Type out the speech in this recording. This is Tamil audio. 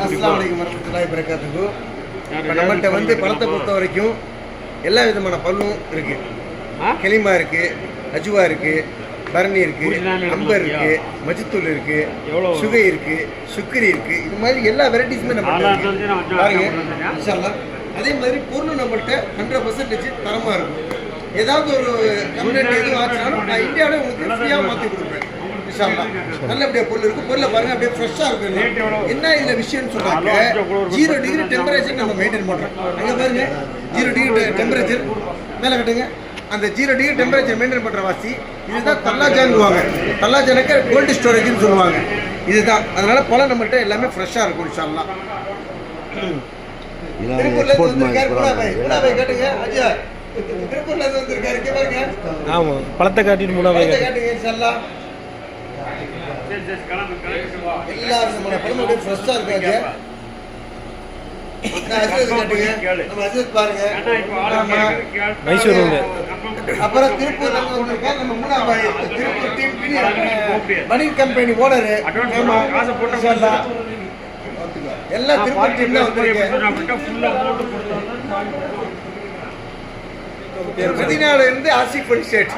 அஸ்ஸலாமு அலைக்கும் வரஹ்மத்துல்லாஹி வபரகாத்துஹு. இப்போ நம்மள்கிட்ட வந்து பழத்தை பொறுத்த வரைக்கும் எல்லா விதமான பல்லும் இருக்கு. கிளிமா இருக்கு, அஜுவா இருக்கு, பரணி இருக்கு, அம்பர் இருக்கு, மஜித்தூள் இருக்கு, சுகை இருக்கு, சுக்கரி இருக்கு. இது மாதிரி எல்லா வெரைட்டிஸுமே நம்ம பாருங்க இன்ஷா அல்லாஹ். அதே மாதிரி பொருள் நம்மள்கிட்ட 100% தரமாக இருக்கும். ஏதாவது ஒரு கம்ப்ளைண்ட் எதுவும் ஆச்சுனாலும் நான் இந்தியாவில் உங்களுக்கு ஃப்ரீயாக மாற்றி கொடுப்பேன் இன்ஷா அல்லாஹ். நல்லபடியாக பொருள் இருக்கும். பொருளை பாருங்க அப்படியே ஃப்ரெஷ்ஷாக இருக்கும். என்ன இதில் விஷயம்னு சொன்னாங்க, 0 டிகிரி டெம்பரேச்சர் நம்ம மெயின்டைன் பண்ணுறோம். அங்கே பாருங்க 0 டிகிரி டெம்பரேச்சர் மேலே கட்டுங்க. அந்த 0 டிகிரி டெம்பரேச்சர் மெயின்டைன் பண்ணுற வாசி இதுதான் தல்லாஜான்னுவாங்க. தல்லாஜானுக்கு கோல்டு ஸ்டோரேஜ்னு சொல்லுவாங்க. இதுதான் அதனால பழம் நம்மள்கிட்ட எல்லாமே ஃப்ரெஷ்ஷாக இருக்கும் இன்ஷா அல்லாஹ். திருப்பூர்லேருந்து வந்திருக்காரு மூணாபாய் கேட்டுங்க. ஐயா திருப்பூர்லேருந்து வந்திருக்காரு இங்கே பாருங்க. ஆமாம், பழத்தை காட்டிட்டு மூணாபாய் காட்டுங்க இன்ஷா அல்லாஹ். எல்லா விதமான பழமும் அப்படியே ஃப்ரெஷ்ஷாக இருக்காங்க. மைசூர் உண்டு. அப்புறம் திருப்பூர்ல வந்திருக்காரு நம்ம மூணாபாய். திருப்பூர் டீம் மணின் கம்பெனி ஓனரு. எல்லாம் திருப்பூர் டீம்ல வந்திருக்கேன். 14 இருந்து ஆசிஃப் ஸ்டேட்.